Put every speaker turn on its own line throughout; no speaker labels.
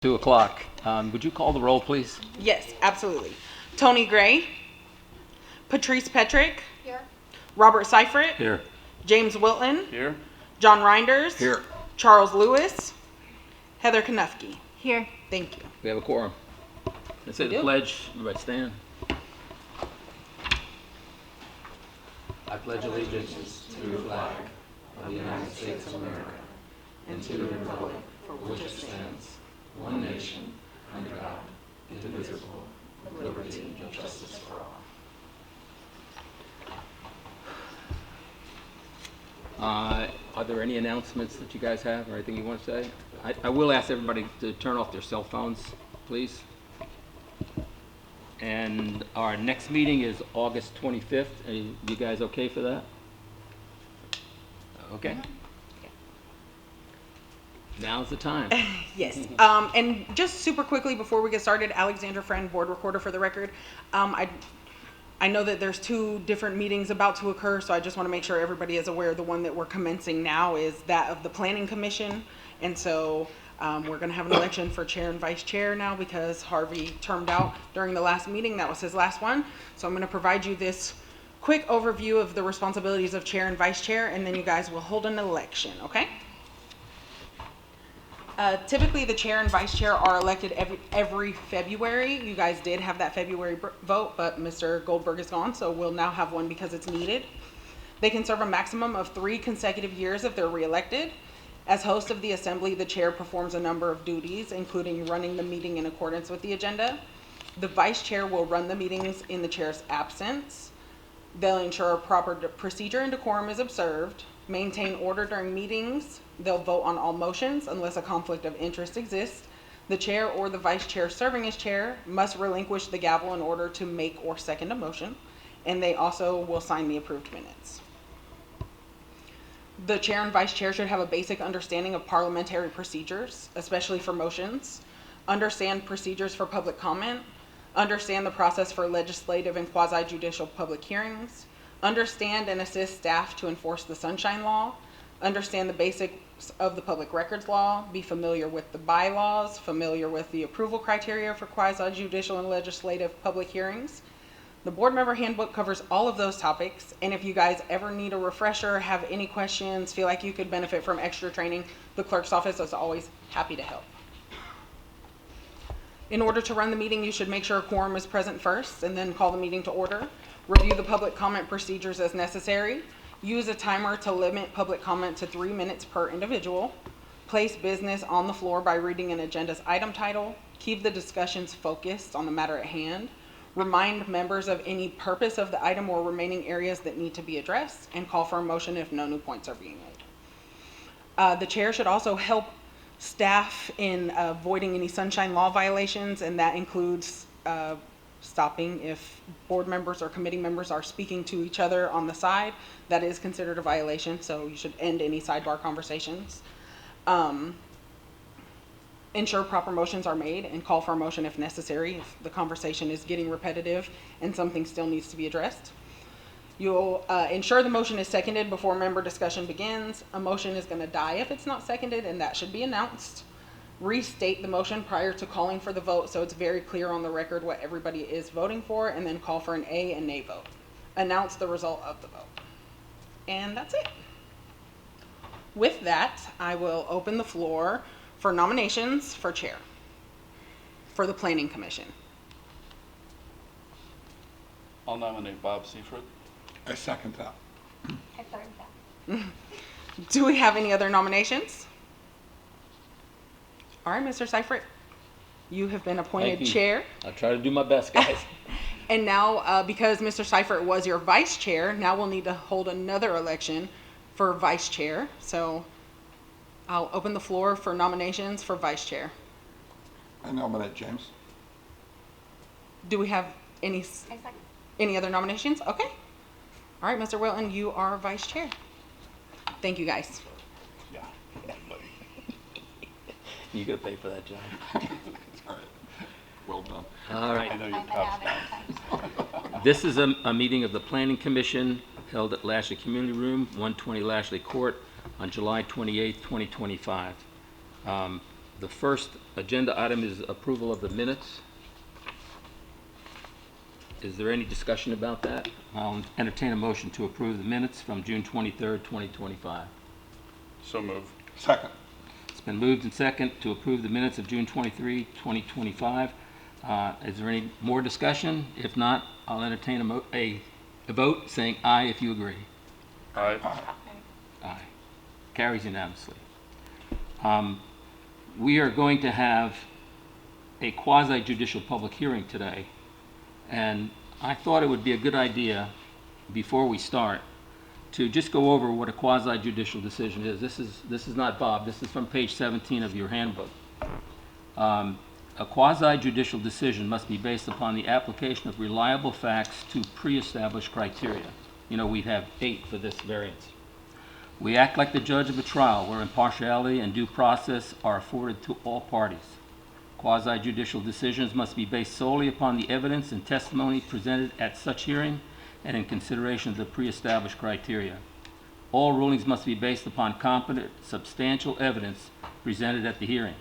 2 o'clock. Would you call the roll, please?
Yes, absolutely. Tony Gray. Patrice Petrick.
Here.
Robert Seifert.
Here.
James Wilton.
Here.
John Reinders.
Here.
Charles Lewis. Heather Kanufsky.
Here.
Thank you.
We have a quorum. Let's say the pledge. Everybody stand. I pledge allegiance to the flag of the United States of America and to the republic for which it stands, one nation, under God, indivisible, with liberty and justice for all. Are there any announcements that you guys have or anything you want to say? I will ask everybody to turn off their cell phones, please. And our next meeting is August 25th. Are you guys okay for that? Okay. Now's the time.
Yes. And just super quickly before we get started, Alexandra Friend, board recorder for the record. I know that there's two different meetings about to occur, so I just want to make sure everybody is aware the one that we're commencing now is that of the Planning Commission. And so we're going to have an election for chair and vice chair now because Harvey termed out during the last meeting. That was his last one. So I'm going to provide you this quick overview of the responsibilities of chair and vice chair, and then you guys will hold an election, okay? Typically, the chair and vice chair are elected every February. You guys did have that February vote, but Mr. Goldberg is gone, so we'll now have one because it's needed. They can serve a maximum of 3 consecutive years if they're reelected. As host of the assembly, the chair performs a number of duties, including running the meeting in accordance with the agenda. The vice chair will run the meetings in the chair's absence. They'll ensure a proper procedure and decorum is observed, maintain order during meetings. They'll vote on all motions unless a conflict of interest exists. The chair or the vice chair serving as chair must relinquish the gavel in order to make or second a motion, and they also will sign the approved minutes. The chair and vice chair should have a basic understanding of parliamentary procedures, especially for motions, understand procedures for public comment, understand the process for legislative and quasi-judicial public hearings, understand and assist staff to enforce the Sunshine Law, understand the basics of the Public Records Law, be familiar with the bylaws, familiar with the approval criteria for quasi-judicial and legislative public hearings. The board member handbook covers all of those topics, and if you guys ever need a refresher, have any questions, feel like you could benefit from extra training, the clerk's office is always happy to help. In order to run the meeting, you should make sure a quorum is present first and then call the meeting to order. Review the public comment procedures as necessary. Use a timer to limit public comment to 3 minutes per individual. Place business on the floor by reading an agenda's item title. Keep the discussions focused on the matter at hand. Remind members of any purpose of the item or remaining areas that need to be addressed, and call for a motion if no new points are being made. The chair should also help staff in avoiding any Sunshine Law violations, and that includes stopping if board members or committee members are speaking to each other on the side. That is considered a violation, so you should end any sidebar conversations. Ensure proper motions are made and call for a motion if necessary if the conversation is getting repetitive and something still needs to be addressed. You'll ensure the motion is seconded before member discussion begins. A motion is going to die if it's not seconded, and that should be announced. Restate the motion prior to calling for the vote so it's very clear on the record what everybody is voting for, and then call for an A and nay vote. Announce the result of the vote. And that's it. With that, I will open the floor for nominations for chair for the Planning Commission.
I'll nominate Bob Seifert.
I second that.
I third that.
Do we have any other nominations? All right, Mr. Seifert, you have been appointed chair.
I'll try to do my best, guys.
And now, because Mr. Seifert was your vice chair, now we'll need to hold another election for vice chair. So I'll open the floor for nominations for vice chair.
I nominate James.
Do we have any other nominations? Okay. All right, Mr. Wilton, you are vice chair. Thank you, guys.
Yeah, buddy.
You gotta pay for that, John.
All right. Well done.
All right.
I know
I
your
have
cop's
it
down.
sometimes.
This is a meeting of the Planning Commission held at Lashley Community Room, 120 Lashley Court, on July 28th, 2025. The first agenda item is approval of the minutes. Is there any discussion about that? I'll entertain a motion to approve the minutes from June 23rd, 2025.
So move.
Second.
It's been moved and second to approve the minutes of June 23, 2025. Is there any more discussion? If not, I'll entertain a vote saying aye if you agree.
Aye.
Aye. Carries unanimously. We are going to have a quasi-judicial public hearing today, and I thought it would be a good idea, before we start, to just go over what a quasi-judicial decision is. This is not Bob, this is from page 17 of your handbook. A quasi-judicial decision must be based upon the application of reliable facts to pre-established criteria. You know, we have 8 for this variance. We act like the judge of a trial where impartiality and due process are afforded to all parties. Quasi-judicial decisions must be based solely upon the evidence and testimony presented at such hearing and in consideration of the pre-established criteria. All rulings must be based upon competent, substantial evidence presented at the hearing.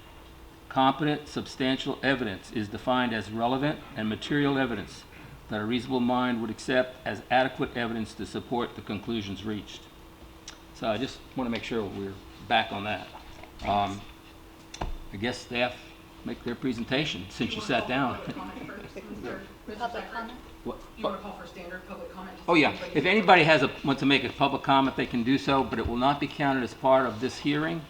Competent, substantial evidence is defined as relevant and material evidence that a reasonable mind would accept as adequate evidence to support the conclusions reached. So I just want to make sure we're back on that. I guess staff make their presentation since you sat down.
Public comment?
What-
You want to call for standard public comment?
Oh, yeah. If anybody wants to make a public comment, they can do so, but it will not be counted as part of this hearing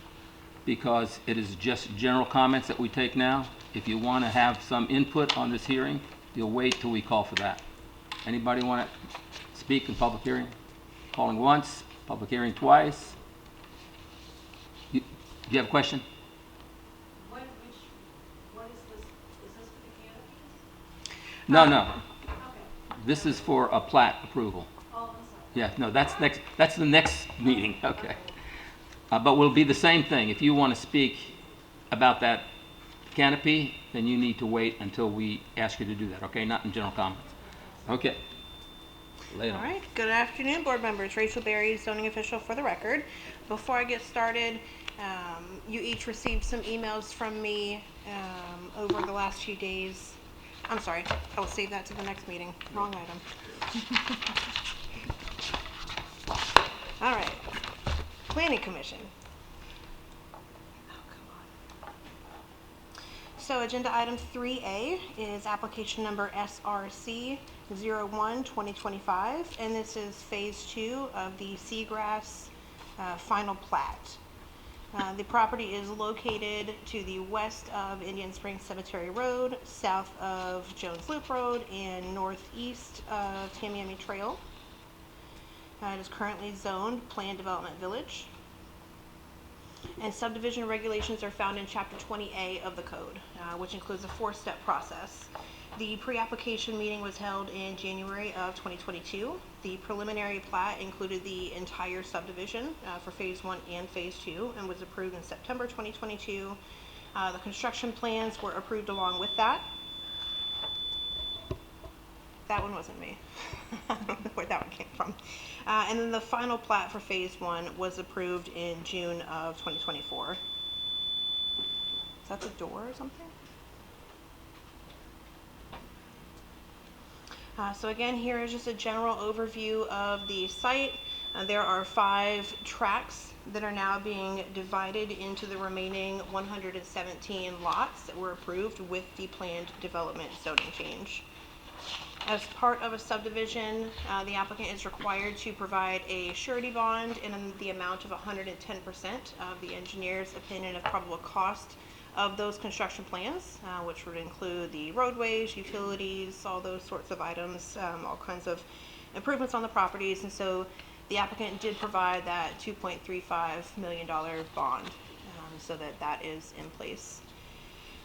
because it is just general comments that we take now. If you want to have some input on this hearing, you'll wait till we call for that. Anybody want to speak in public hearing? Calling once, public hearing twice. Do you have a question?
What is this? Is this for the canopies?
No, no.
Okay.
This is for a plat approval.
Oh, I'm sorry.
Yeah, no, that's the next meeting, okay. But will be the same thing. If you want to speak about that canopy, then you need to wait until we ask you to do that, okay? Not in general comments. Okay. Lay it
All
on.
right, good afternoon, board members. Rachel Berry, zoning official for the record. Before I get started, you each received some emails from me over the last few days. I'm sorry, I will save that to the next meeting. Wrong item. All right, Planning Commission. So agenda item 3A is application number SRC 01-2025, and this is phase 2 of the Seagrass final plat. The property is located to the west of Indian Springs Cemetery Road, south of Jones Loop Road, and northeast of Tamiami Trail. It is currently zoned Planned Development Village. And subdivision regulations are found in Chapter 20A of the code, which includes a 4-step process. The pre-application meeting was held in January of 2022. The preliminary plat included the entire subdivision for Phase 1 and Phase 2 and was approved in September 2022. The construction plans were approved along with that. That one wasn't me. I don't know where that one came from. And then the final plat for Phase 1 was approved in June of 2024. Is that the door or something? So again, here is just a general overview of the site. There are 5 tracts that are now being divided into the remaining 117 lots that were approved with the planned development zoning change. As part of a subdivision, the applicant is required to provide a surety bond in the amount of 110% of the engineer's opinion of probable cost of those construction plans, which would include the roadways, utilities, all those sorts of items, all kinds of improvements on the properties. And so the applicant did provide that $2.35 million bond, so that is in place.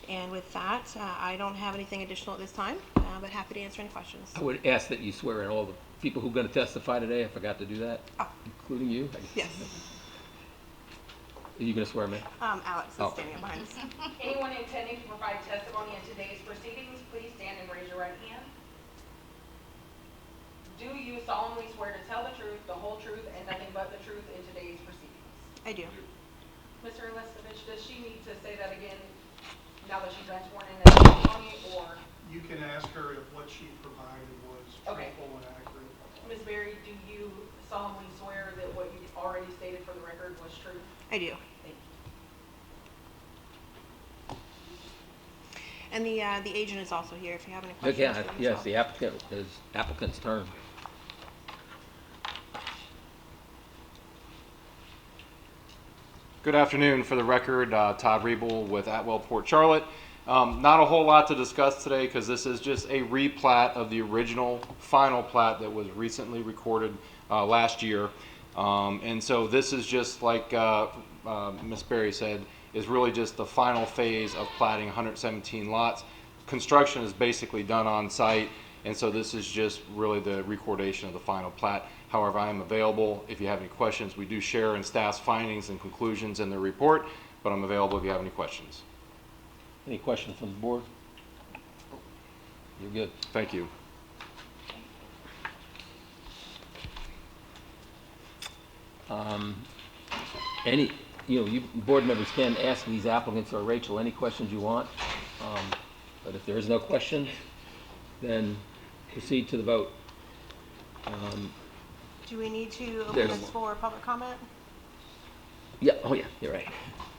And with that, I don't have anything additional at this time, but happy to answer any questions.
I would ask that you swear in all the people who are going to testify today. I forgot to do that,
Oh.
including you.
Yes.
Are you going to swear me?
Alex is
Oh.
standing behind us.
Anyone intending to provide testimony in today's proceedings, please stand and raise your right hand. Do you solemnly swear to tell the truth, the whole truth, and nothing but the truth in today's proceedings?
I do.
Mr. Leskovich, does she need to say that again? now that she's been sworn in as testimony, or?
You can ask her if what she provided was
Okay.
truthful and accurate.
Ms. Berry, do you solemnly swear that what you already stated for the record was true?
I do.
Thank you.
And the agent is also here if you have any
Okay,
questions. for him as
yes,
well.
the applicant's turn.
Good afternoon. For the record, Todd Riebel with Atwell Port Charlotte. Not a whole lot to discuss today because this is just a replat of the original final plat that was recently recorded last year. And so this is just like Ms. Berry said, is really just the final phase of platting 117 lots. Construction is basically done on site, and so this is just really the recordation of the final plat. However, I am available if you have any questions. We do share in staff's findings and conclusions in the report, but I'm available if you have any questions.
Any questions from the board? You're good.
Thank you.
Any, you board members can ask these applicants or Rachel any questions you want. But if there is no questions, then proceed to the vote.
Do we need to open
There's-
this for public comment?
Yeah, oh yeah, you're right.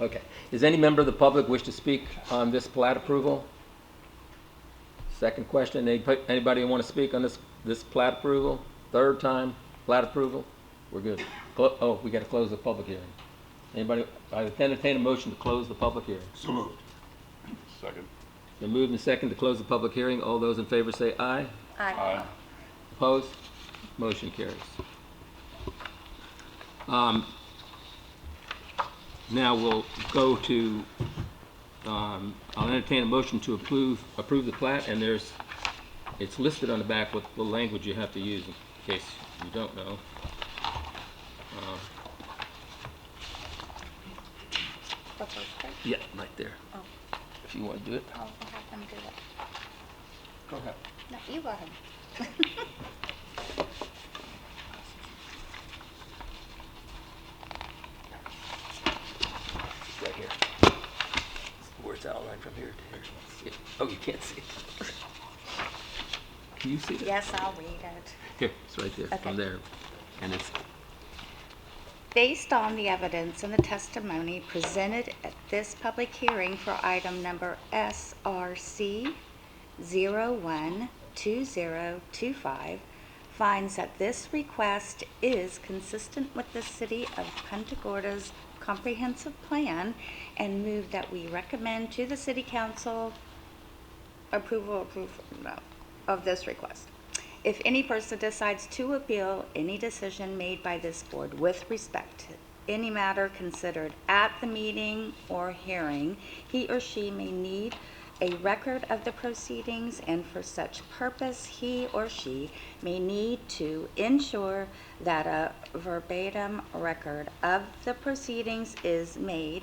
Okay. Does any member of the public wish to speak on this plat approval? Second question, anybody want to speak on this plat approval? Third time, plat approval? We're good. Oh, we got to close the public hearing. Anybody, I entertain a motion to close the public hearing.
So moved.
Second.
Been moved and second to close the public hearing. All those in favor say aye.
Aye.
Opposed? Motion carries. Now we'll go to, I'll entertain a motion to approve the plat, and it's listed on the back what the language you have to use in case you don't know.
The first part?
Yeah, right there.
Oh,
If you want to do it.
I'll have them do it.
Go ahead.
No, you go ahead.
Right here. Where's the outline from here? Oh, you can't see it. Can you see it?
Yes, I'll read it.
Here, it's right there, from
Okay.
there. And it's,
Based on the evidence and the testimony presented at this public hearing for item number SRC 012025, finds that this request is consistent with the City of Punta Gorda's comprehensive plan and move that we recommend to the City Council approval of this request. If any person decides to appeal any decision made by this board with respect to any matter considered at the meeting or hearing, he or she may need a record of the proceedings, and for such purpose, he or she may need to ensure that a verbatim record of the proceedings is made,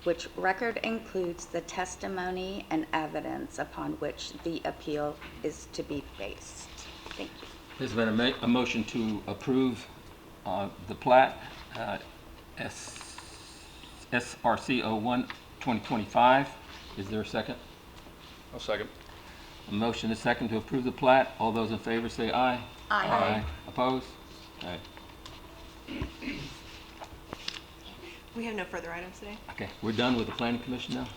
which record includes the testimony and evidence upon which the appeal is to be based. Thank you.
there's been a motion to approve the plat, SRC 01-2025. Is there a second?
I'll second.
A motion is second to approve the plat. All those in favor say aye.
Aye.
Opposed? Aye.
We have no further items today.
Okay, we're done with the planning commission now?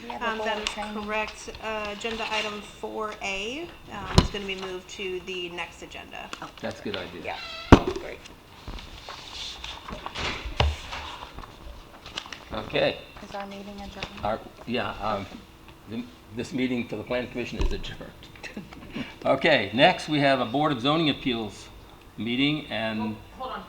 We have a
That
board
is
training.
correct. Agenda item 4A is going to be moved to the next agenda.
That's a good idea.
Yeah, great.
Okay.
Is our meeting adjourned?
This meeting for the planning commission is adjourned. Okay, next we have a Board of Zoning Appeals meeting, and
Hold on.